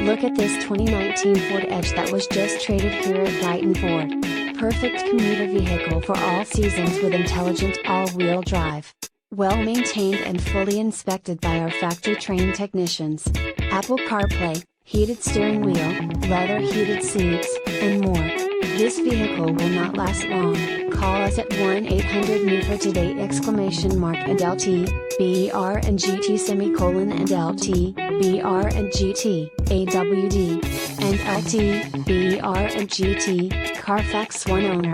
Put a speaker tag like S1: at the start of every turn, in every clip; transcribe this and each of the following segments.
S1: Look at this 2019 Ford Edge that was just traded here at Brighton Ford. Perfect commuter vehicle for all seasons with intelligent all-wheel drive. Well maintained and fully inspected by our factory-trained technicians. Apple CarPlay, heated steering wheel, leather heated seats, and more. This vehicle will not last long. Call us at 1-800-NEW today and LT, br&gt and LT, br&gt, AWD, and LT, br&gt, CARFAX One-Owner.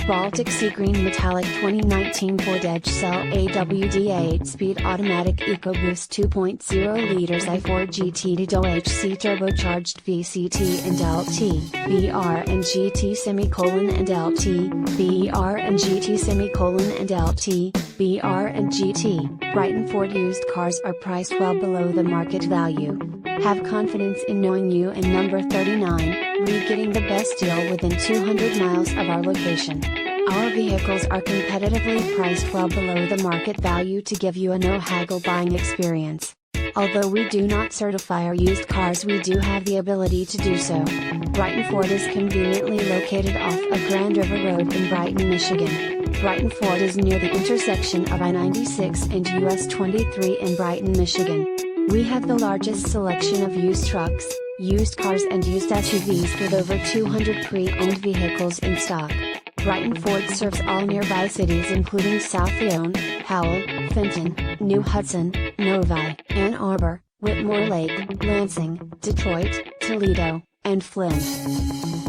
S1: Baltic Sea Green Metallic 2019 Ford Edge SEL AWD 8-speed Automatic EcoBoost 2.0 liters i4 GTDi DOHC Turbocharged VCT&lt, br&gt and LT, br&gt and LT, br&gt. Brighton Ford used cars are priced well below the market value. Have confidence in knowing you and number 39, getting the best deal within 200 miles of our location. Our vehicles are competitively priced well below the market value to give you a no-haggle buying experience. Although we do not certify our used cars, we do have the ability to do so. Brighton Ford is conveniently located off of Grand River Road in Brighton, Michigan. Brighton Ford is near the intersection of I-96 and US 23 in Brighton, Michigan. We have the largest selection of used trucks, used cars and used SUVs with over 200 pre-owned vehicles in stock. Brighton Ford serves all nearby cities including South Lyon, Howell, Fenton, New Hudson, Novi, Ann Arbor, Whitmore Lake, Lansing, Detroit, Toledo, and Flint.